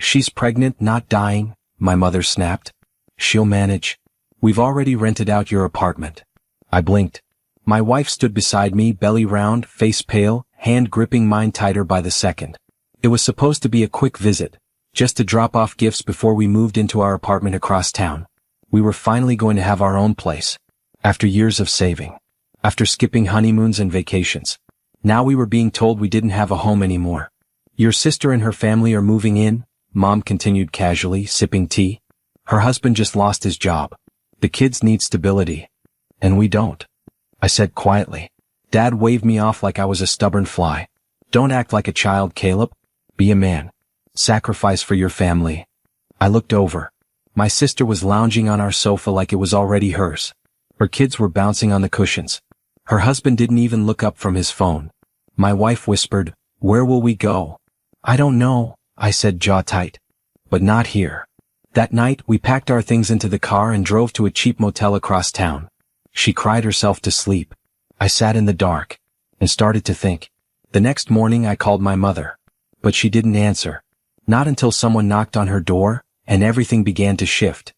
She's pregnant, not dying, my mother snapped. She'll manage. We've already rented out your apartment. I blinked. My wife stood beside me, belly round, face pale, hand gripping mine tighter by the second. It was supposed to be a quick visit, just to drop off gifts before we moved into our apartment across town. We were finally going to have our own place. After years of saving. After skipping honeymoons and vacations. Now we were being told we didn't have a home anymore. Your sister and her family are moving in, Mom continued casually, sipping tea. Her husband just lost his job. The kids need stability. And we don't. I said quietly. Dad waved me off like I was a stubborn fly. Don't act like a child, Caleb. Be a man. Sacrifice for your family. I looked over. My sister was lounging on our sofa like it was already hers. Her kids were bouncing on the cushions. Her husband didn't even look up from his phone. My wife whispered, "Where will we go?" "I don't know," I said, jaw tight. "But not here." That night, we packed our things into the car and drove to a cheap motel across town. She cried herself to sleep. I sat in the dark and started to think. The next morning I called my mother. But she didn't answer. Not until someone knocked on her door, and everything began to shift.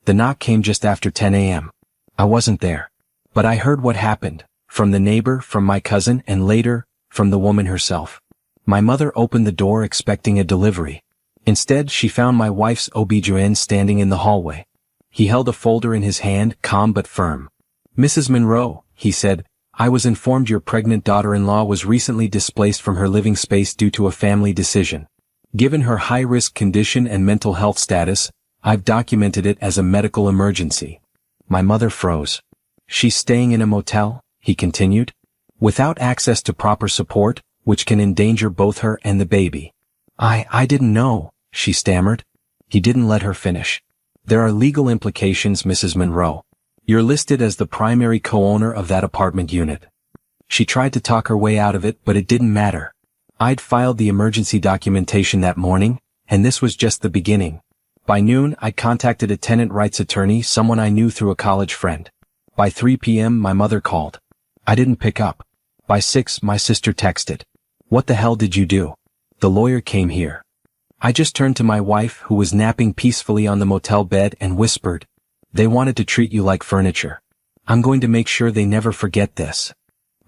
The knock came just after 10 a.m. I wasn't there. But I heard what happened, from the neighbor, from my cousin, and later, from the woman herself. My mother opened the door expecting a delivery. Instead, she found my wife's OB-GYN standing in the hallway. He held a folder in his hand, calm but firm. "Mrs. Monroe," he said, "I was informed your pregnant daughter-in-law was recently displaced from her living space due to a family decision. Given her high-risk condition and mental health status, I've documented it as a medical emergency." My mother froze. "She's staying in a motel," he continued, "without access to proper support, which can endanger both her and the baby." I didn't know," she stammered. He didn't let her finish. "There are legal implications, Mrs. Monroe. You're listed as the primary co-owner of that apartment unit." She tried to talk her way out of it, but it didn't matter. I'd filed the emergency documentation that morning, and this was just the beginning. By noon, I contacted a tenant rights attorney, someone I knew through a college friend. By 3 p.m., my mother called. I didn't pick up. By 6, my sister texted. "What the hell did you do? The lawyer came here." I just turned to my wife, who was napping peacefully on the motel bed, and whispered, "They wanted to treat you like furniture. I'm going to make sure they never forget this."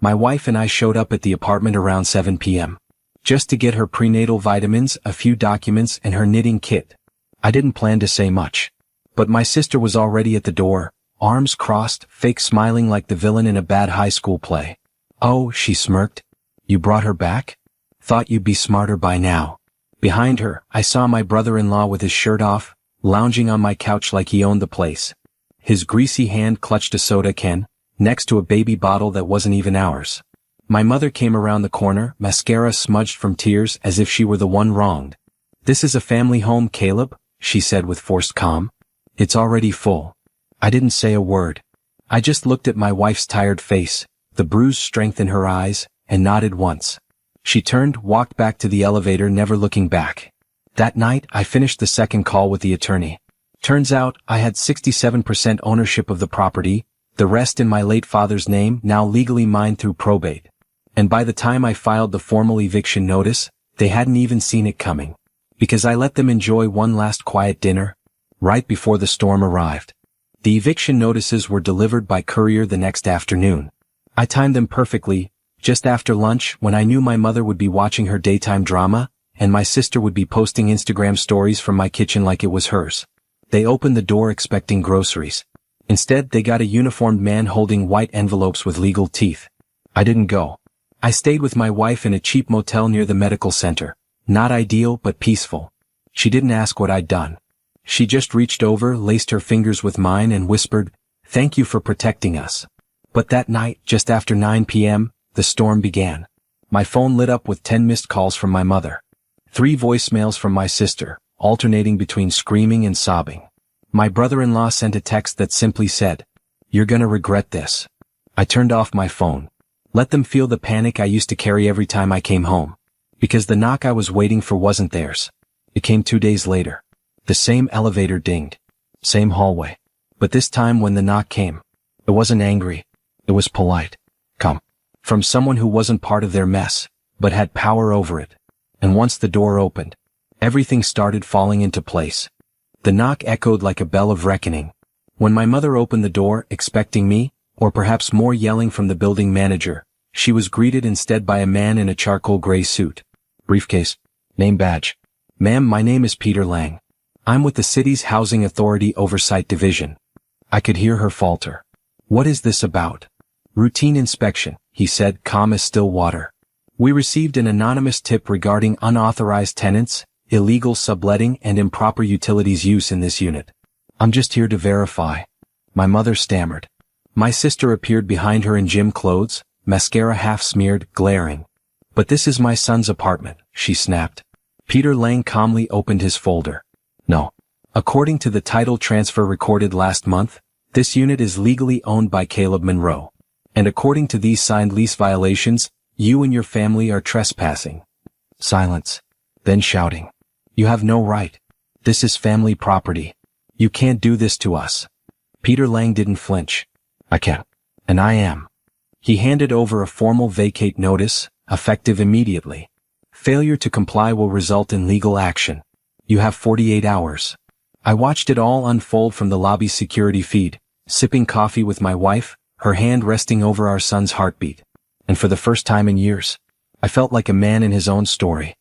My wife and I showed up at the apartment around 7 p.m. just to get her prenatal vitamins, a few documents, and her knitting kit. I didn't plan to say much. But my sister was already at the door, arms crossed, fake smiling like the villain in a bad high school play. "Oh," she smirked. "You brought her back? Thought you'd be smarter by now." Behind her, I saw my brother-in-law with his shirt off, lounging on my couch like he owned the place. His greasy hand clutched a soda can, next to a baby bottle that wasn't even ours. My mother came around the corner, mascara smudged from tears as if she were the one wronged. "This is a family home, Caleb," she said with forced calm. "It's already full." I didn't say a word. I just looked at my wife's tired face, the bruised strength in her eyes, and nodded once. She turned, walked back to the elevator, never looking back. That night, I finished the second call with the attorney. Turns out, I had 67% ownership of the property, the rest in my late father's name, now legally mine through probate. And by the time I filed the formal eviction notice, they hadn't even seen it coming. Because I let them enjoy one last quiet dinner, right before the storm arrived. The eviction notices were delivered by courier the next afternoon. I timed them perfectly, just after lunch, when I knew my mother would be watching her daytime drama, and my sister would be posting Instagram stories from my kitchen like it was hers. They opened the door expecting groceries. Instead, they got a uniformed man holding white envelopes with legal teeth. I didn't go. I stayed with my wife in a cheap motel near the medical center. Not ideal, but peaceful. She didn't ask what I'd done. She just reached over, laced her fingers with mine, and whispered, "Thank you for protecting us." But that night, just after 9 p.m., the storm began. My phone lit up with 10 missed calls from my mother. 3 voicemails from my sister, alternating between screaming and sobbing. My brother-in-law sent a text that simply said, "You're gonna regret this." I turned off my phone. Let them feel the panic I used to carry every time I came home. Because the knock I was waiting for wasn't theirs. It came 2 days later. The same elevator dinged. Same hallway. But this time when the knock came, it wasn't angry. It was polite. "Come." From someone who wasn't part of their mess, but had power over it. And once the door opened, Everything started falling into place. The knock echoed like a bell of reckoning. When my mother opened the door, expecting me, or perhaps more yelling from the building manager, she was greeted instead by a man in a charcoal gray suit. Briefcase. Name badge. Ma'am, my name is Peter Lang. I'm with the city's Housing Authority Oversight Division. I could hear her falter. What is this about? Routine inspection, he said, calm as still water. We received an anonymous tip regarding unauthorized tenants, illegal subletting and improper utilities use in this unit. I'm just here to verify. My mother stammered. My sister appeared behind her in gym clothes, mascara half smeared, glaring. But this is my son's apartment, she snapped. Peter Lang calmly opened his folder. No. According to the title transfer recorded last month, this unit is legally owned by Caleb Monroe. And according to these signed lease violations, you and your family are trespassing. Silence. Then shouting. You have no right. This is family property. You can't do this to us. Peter Lang didn't flinch. I can't. And I am. He handed over a formal vacate notice, effective immediately. Failure to comply will result in legal action. You have 48 hours. I watched it all unfold from the lobby's security feed, sipping coffee with my wife, her hand resting over our son's heartbeat. And for the first time in years, I felt like a man in his own story.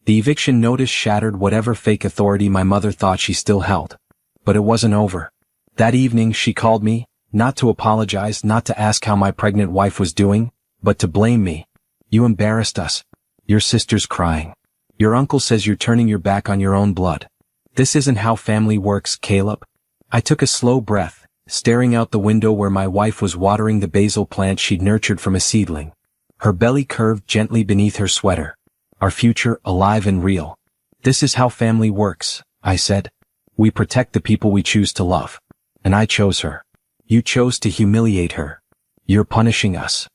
The eviction notice shattered whatever fake authority my mother thought she still held. But it wasn't over. That evening she called me, not to apologize, not to ask how my pregnant wife was doing, but to blame me. You embarrassed us. Your sister's crying. Your uncle says you're turning your back on your own blood. This isn't how family works, Caleb. I took a slow breath, staring out the window where my wife was watering the basil plant she'd nurtured from a seedling. Her belly curved gently beneath her sweater. Our future alive and real. This is how family works, I said. We protect the people we choose to love. And I chose her. You chose to humiliate her. You're punishing us.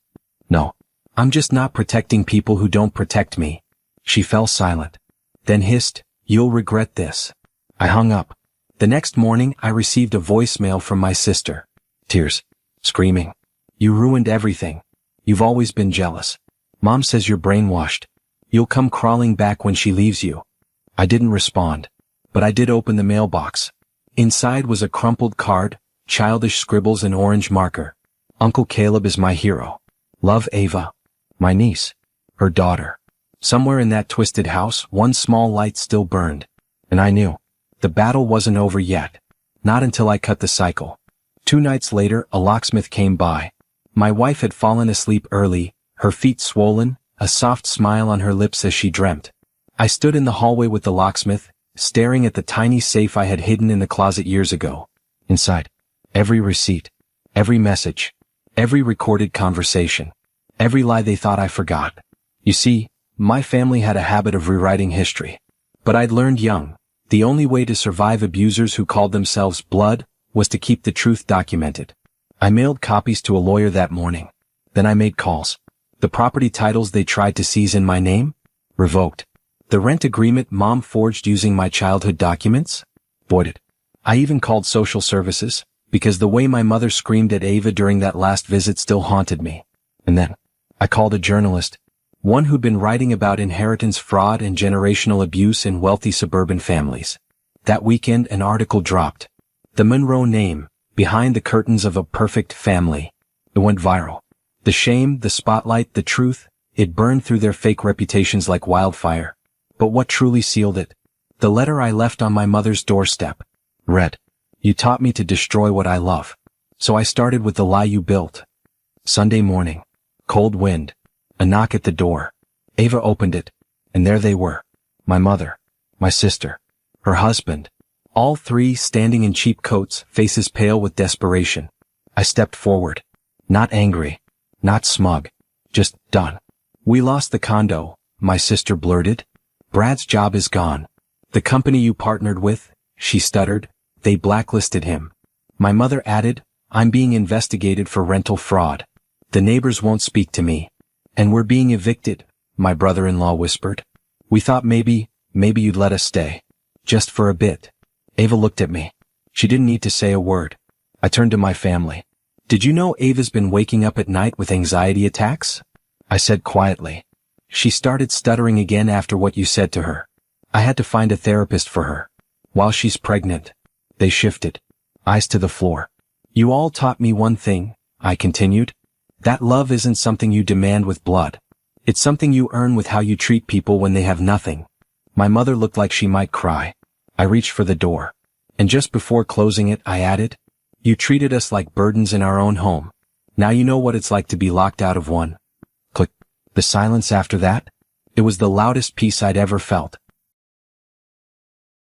No. I'm just not protecting people who don't protect me. She fell silent. Then hissed, you'll regret this. I hung up. The next morning I received a voicemail from my sister. Tears. Screaming. You ruined everything. You've always been jealous. Mom says you're brainwashed. You'll come crawling back when she leaves you. I didn't respond. But I did open the mailbox. Inside was a crumpled card, childish scribbles and orange marker. Uncle Caleb is my hero. Love, Ava. My niece. Her daughter. Somewhere in that twisted house, one small light still burned. And I knew. The battle wasn't over yet. Not until I cut the cycle. 2 nights later, a locksmith came by. My wife had fallen asleep early, her feet swollen, a soft smile on her lips as she dreamt. I stood in the hallway with the locksmith, staring at the tiny safe I had hidden in the closet years ago. Inside, every receipt, every message, every recorded conversation, every lie they thought I forgot. You see, my family had a habit of rewriting history. But I'd learned young, the only way to survive abusers who called themselves blood was to keep the truth documented. I mailed copies to a lawyer that morning. Then I made calls. The property titles they tried to seize in my name? Revoked. The rent agreement Mom forged using my childhood documents? Voided. I even called social services, because the way my mother screamed at Ava during that last visit still haunted me. And then, I called a journalist, one who'd been writing about inheritance fraud and generational abuse in wealthy suburban families. That weekend an article dropped. The Monroe name, behind the curtains of a perfect family. It went viral. The shame, the spotlight, the truth, it burned through their fake reputations like wildfire. But what truly sealed it? The letter I left on my mother's doorstep. Read. You taught me to destroy what I love. So I started with the lie you built. Sunday morning. Cold wind. A knock at the door. Ava opened it. And there they were. My mother. My sister. Her husband. All 3 standing in cheap coats, faces pale with desperation. I stepped forward. Not angry. Not smug. Just done. We lost the condo, my sister blurted. Brad's job is gone. The company you partnered with, she stuttered, they blacklisted him. My mother added, I'm being investigated for rental fraud. The neighbors won't speak to me. And we're being evicted, my brother-in-law whispered. We thought maybe you'd let us stay. Just for a bit. Ava looked at me. She didn't need to say a word. I turned to my family. Did you know Ava's been waking up at night with anxiety attacks? I said quietly. She started stuttering again after what you said to her. I had to find a therapist for her. While she's pregnant. They shifted. Eyes to the floor. You all taught me one thing, I continued. That love isn't something you demand with blood. It's something you earn with how you treat people when they have nothing. My mother looked like she might cry. I reached for the door. And just before closing it, I added, you treated us like burdens in our own home. Now you know what it's like to be locked out of one. Click. The silence after that? It was the loudest peace I'd ever felt.